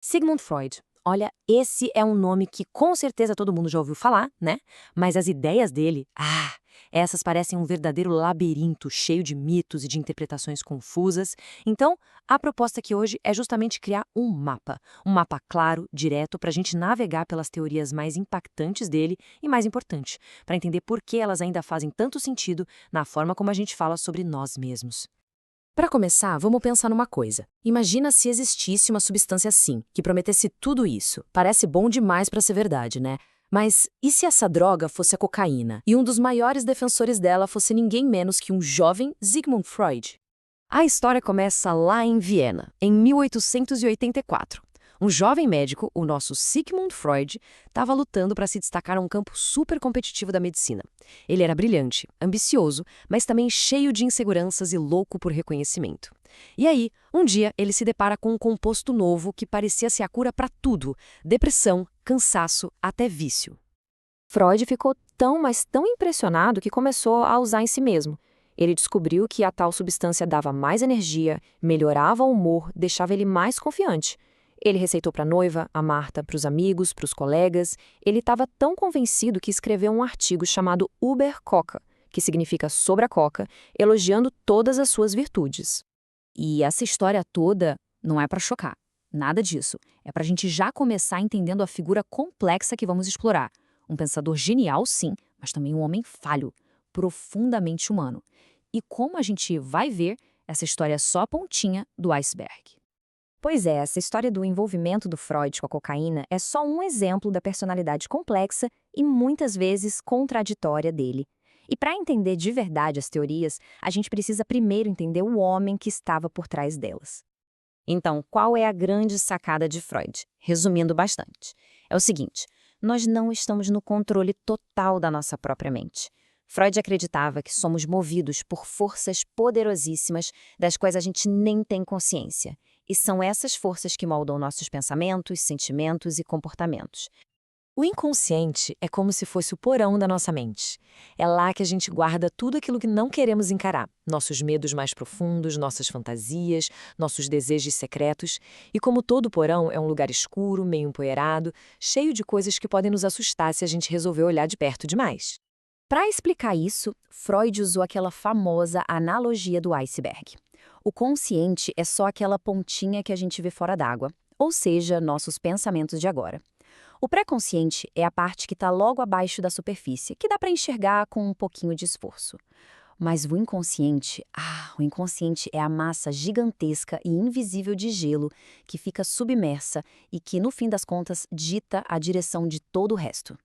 Sigmund Freud. Olha, esse é um nome que com certeza todo mundo já ouviu falar, né? Mas as ideias dele, essas parecem um verdadeiro labirinto cheio de mitos e de interpretações confusas. Então, a proposta aqui hoje é justamente criar um mapa claro, direto, para a gente navegar pelas teorias mais impactantes dele e, mais importante, para entender por que elas ainda fazem tanto sentido na forma como a gente fala sobre nós mesmos. Para começar, vamos pensar numa coisa. Imagina se existisse uma substância assim, que prometesse tudo isso. Parece bom demais para ser verdade, né? Mas e se essa droga fosse a cocaína? E um dos maiores defensores dela fosse ninguém menos que um jovem Sigmund Freud? A história começa lá em Viena, em 1884. Um jovem médico, o nosso Sigmund Freud, estava lutando para se destacar num campo super competitivo da medicina. Ele era brilhante, ambicioso, mas também cheio de inseguranças e louco por reconhecimento. E aí, um dia, ele se depara com um composto novo que parecia ser a cura para tudo: depressão, cansaço, até vício. Freud ficou tão, mas tão impressionado que começou a usar em si mesmo. Ele descobriu que a tal substância dava mais energia, melhorava o humor, deixava ele mais confiante. Ele receitou para a noiva, a Marta, para os amigos, para os colegas. Ele estava tão convencido que escreveu um artigo chamado Über Coca, que significa sobre a coca, elogiando todas as suas virtudes. E essa história toda não é para chocar. Nada disso. É para a gente já começar entendendo a figura complexa que vamos explorar. Um pensador genial, sim, mas também um homem falho, profundamente humano. E como a gente vai ver, essa história é só a pontinha do iceberg. Pois é, essa história do envolvimento do Freud com a cocaína é só um exemplo da personalidade complexa e muitas vezes contraditória dele. E para entender de verdade as teorias, a gente precisa primeiro entender o homem que estava por trás delas. Então, qual é a grande sacada de Freud? Resumindo bastante, é o seguinte: nós não estamos no controle total da nossa própria mente. Freud acreditava que somos movidos por forças poderosíssimas das quais a gente nem tem consciência. E são essas forças que moldam nossos pensamentos, sentimentos e comportamentos. O inconsciente é como se fosse o porão da nossa mente. É lá que a gente guarda tudo aquilo que não queremos encarar. Nossos medos mais profundos, nossas fantasias, nossos desejos secretos. E como todo porão é um lugar escuro, meio empoeirado, cheio de coisas que podem nos assustar se a gente resolver olhar de perto demais. Para explicar isso, Freud usou aquela famosa analogia do iceberg. O consciente é só aquela pontinha que a gente vê fora d'água, ou seja, nossos pensamentos de agora. O pré-consciente é a parte que está logo abaixo da superfície, que dá para enxergar com um pouquinho de esforço. Mas o inconsciente é a massa gigantesca e invisível de gelo que fica submersa e que, no fim das contas, dita a direção de todo o resto.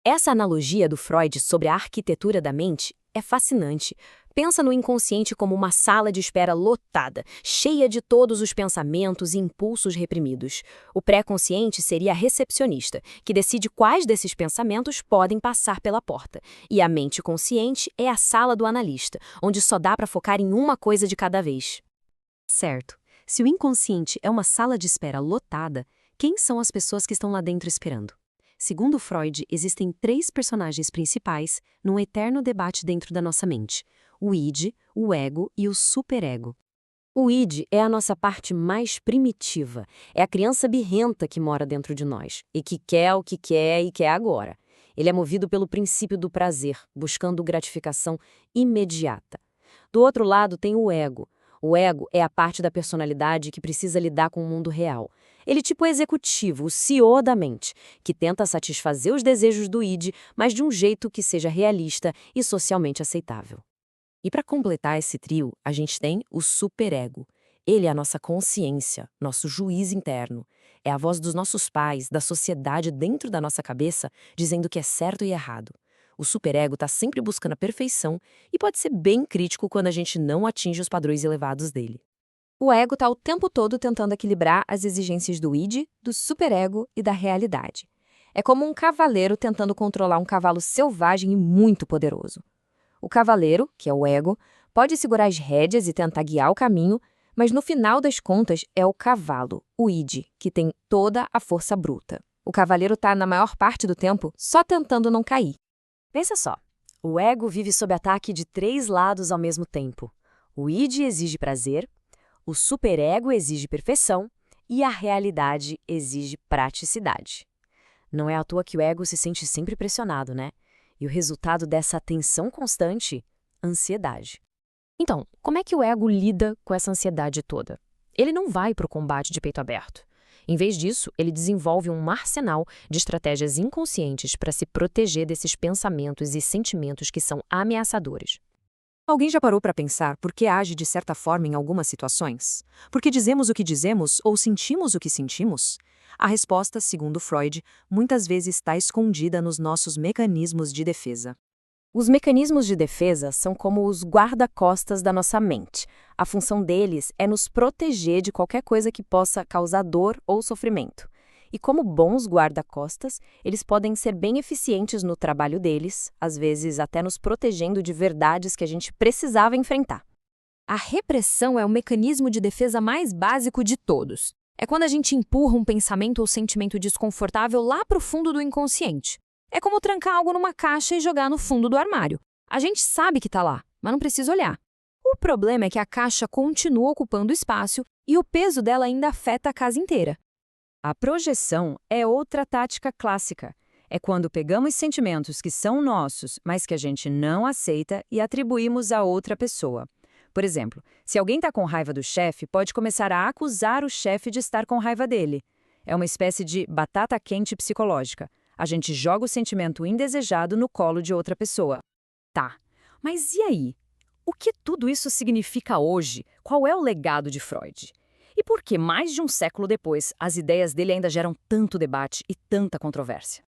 Essa analogia do Freud sobre a arquitetura da mente é fascinante. Pensa no inconsciente como uma sala de espera lotada, cheia de todos os pensamentos e impulsos reprimidos. O pré-consciente seria a recepcionista, que decide quais desses pensamentos podem passar pela porta. E a mente consciente é a sala do analista, onde só dá para focar em uma coisa de cada vez. Certo. Se o inconsciente é uma sala de espera lotada, quem são as pessoas que estão lá dentro esperando? Segundo Freud, existem 3 personagens principais num eterno debate dentro da nossa mente: o id, o ego e o superego. O id é a nossa parte mais primitiva, é a criança birrenta que mora dentro de nós e que quer o que quer e quer agora. Ele é movido pelo princípio do prazer, buscando gratificação imediata. Do outro lado tem o ego. O ego é a parte da personalidade que precisa lidar com o mundo real. Ele é tipo o executivo, o CEO da mente, que tenta satisfazer os desejos do id, mas de um jeito que seja realista e socialmente aceitável. E para completar esse trio, a gente tem o superego. Ele é a nossa consciência, nosso juiz interno. É a voz dos nossos pais, da sociedade dentro da nossa cabeça, dizendo o que é certo e errado. O superego está sempre buscando a perfeição e pode ser bem crítico quando a gente não atinge os padrões elevados dele. O ego está o tempo todo tentando equilibrar as exigências do id, do superego e da realidade. É como um cavaleiro tentando controlar um cavalo selvagem e muito poderoso. O cavaleiro, que é o ego, pode segurar as rédeas e tentar guiar o caminho, mas no final das contas é o cavalo, o id, que tem toda a força bruta. O cavaleiro está, na maior parte do tempo, só tentando não cair. Pensa só, o ego vive sob ataque de 3 lados ao mesmo tempo. O id exige prazer, o superego exige perfeição e a realidade exige praticidade. Não é à toa que o ego se sente sempre pressionado, né? E o resultado dessa tensão constante? Ansiedade. Então, como é que o ego lida com essa ansiedade toda? Ele não vai para o combate de peito aberto. Em vez disso, ele desenvolve um arsenal de estratégias inconscientes para se proteger desses pensamentos e sentimentos que são ameaçadores. Alguém já parou para pensar por que age de certa forma em algumas situações? Por que dizemos o que dizemos ou sentimos o que sentimos? A resposta, segundo Freud, muitas vezes está escondida nos nossos mecanismos de defesa. Os mecanismos de defesa são como os guarda-costas da nossa mente. A função deles é nos proteger de qualquer coisa que possa causar dor ou sofrimento. E como bons guarda-costas, eles podem ser bem eficientes no trabalho deles, às vezes até nos protegendo de verdades que a gente precisava enfrentar. A repressão é o mecanismo de defesa mais básico de todos. É quando a gente empurra um pensamento ou sentimento desconfortável lá para o fundo do inconsciente. É como trancar algo numa caixa e jogar no fundo do armário. A gente sabe que está lá, mas não precisa olhar. O problema é que a caixa continua ocupando espaço e o peso dela ainda afeta a casa inteira. A projeção é outra tática clássica. É quando pegamos sentimentos que são nossos, mas que a gente não aceita e atribuímos a outra pessoa. Por exemplo, se alguém está com raiva do chefe, pode começar a acusar o chefe de estar com raiva dele. É uma espécie de batata quente psicológica. A gente joga o sentimento indesejado no colo de outra pessoa. Tá, mas e aí? O que tudo isso significa hoje? Qual é o legado de Freud? E por que, mais de um século depois, as ideias dele ainda geram tanto debate e tanta controvérsia?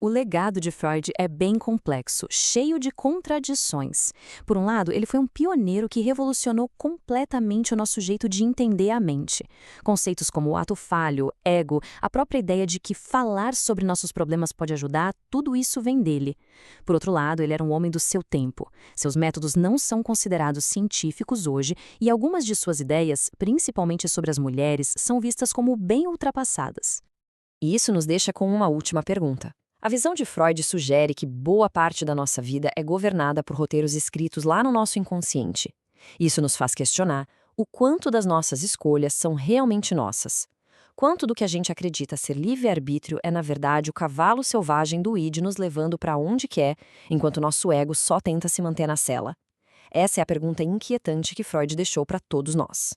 O legado de Freud é bem complexo, cheio de contradições. Por um lado, ele foi um pioneiro que revolucionou completamente o nosso jeito de entender a mente. Conceitos como o ato falho, ego, a própria ideia de que falar sobre nossos problemas pode ajudar, tudo isso vem dele. Por outro lado, ele era um homem do seu tempo. Seus métodos não são considerados científicos hoje e algumas de suas ideias, principalmente sobre as mulheres, são vistas como bem ultrapassadas. E isso nos deixa com uma última pergunta. A visão de Freud sugere que boa parte da nossa vida é governada por roteiros escritos lá no nosso inconsciente. Isso nos faz questionar o quanto das nossas escolhas são realmente nossas. Quanto do que a gente acredita ser livre-arbítrio é, na verdade, o cavalo selvagem do id nos levando para onde quer, enquanto nosso ego só tenta se manter na cela. Essa é a pergunta inquietante que Freud deixou para todos nós.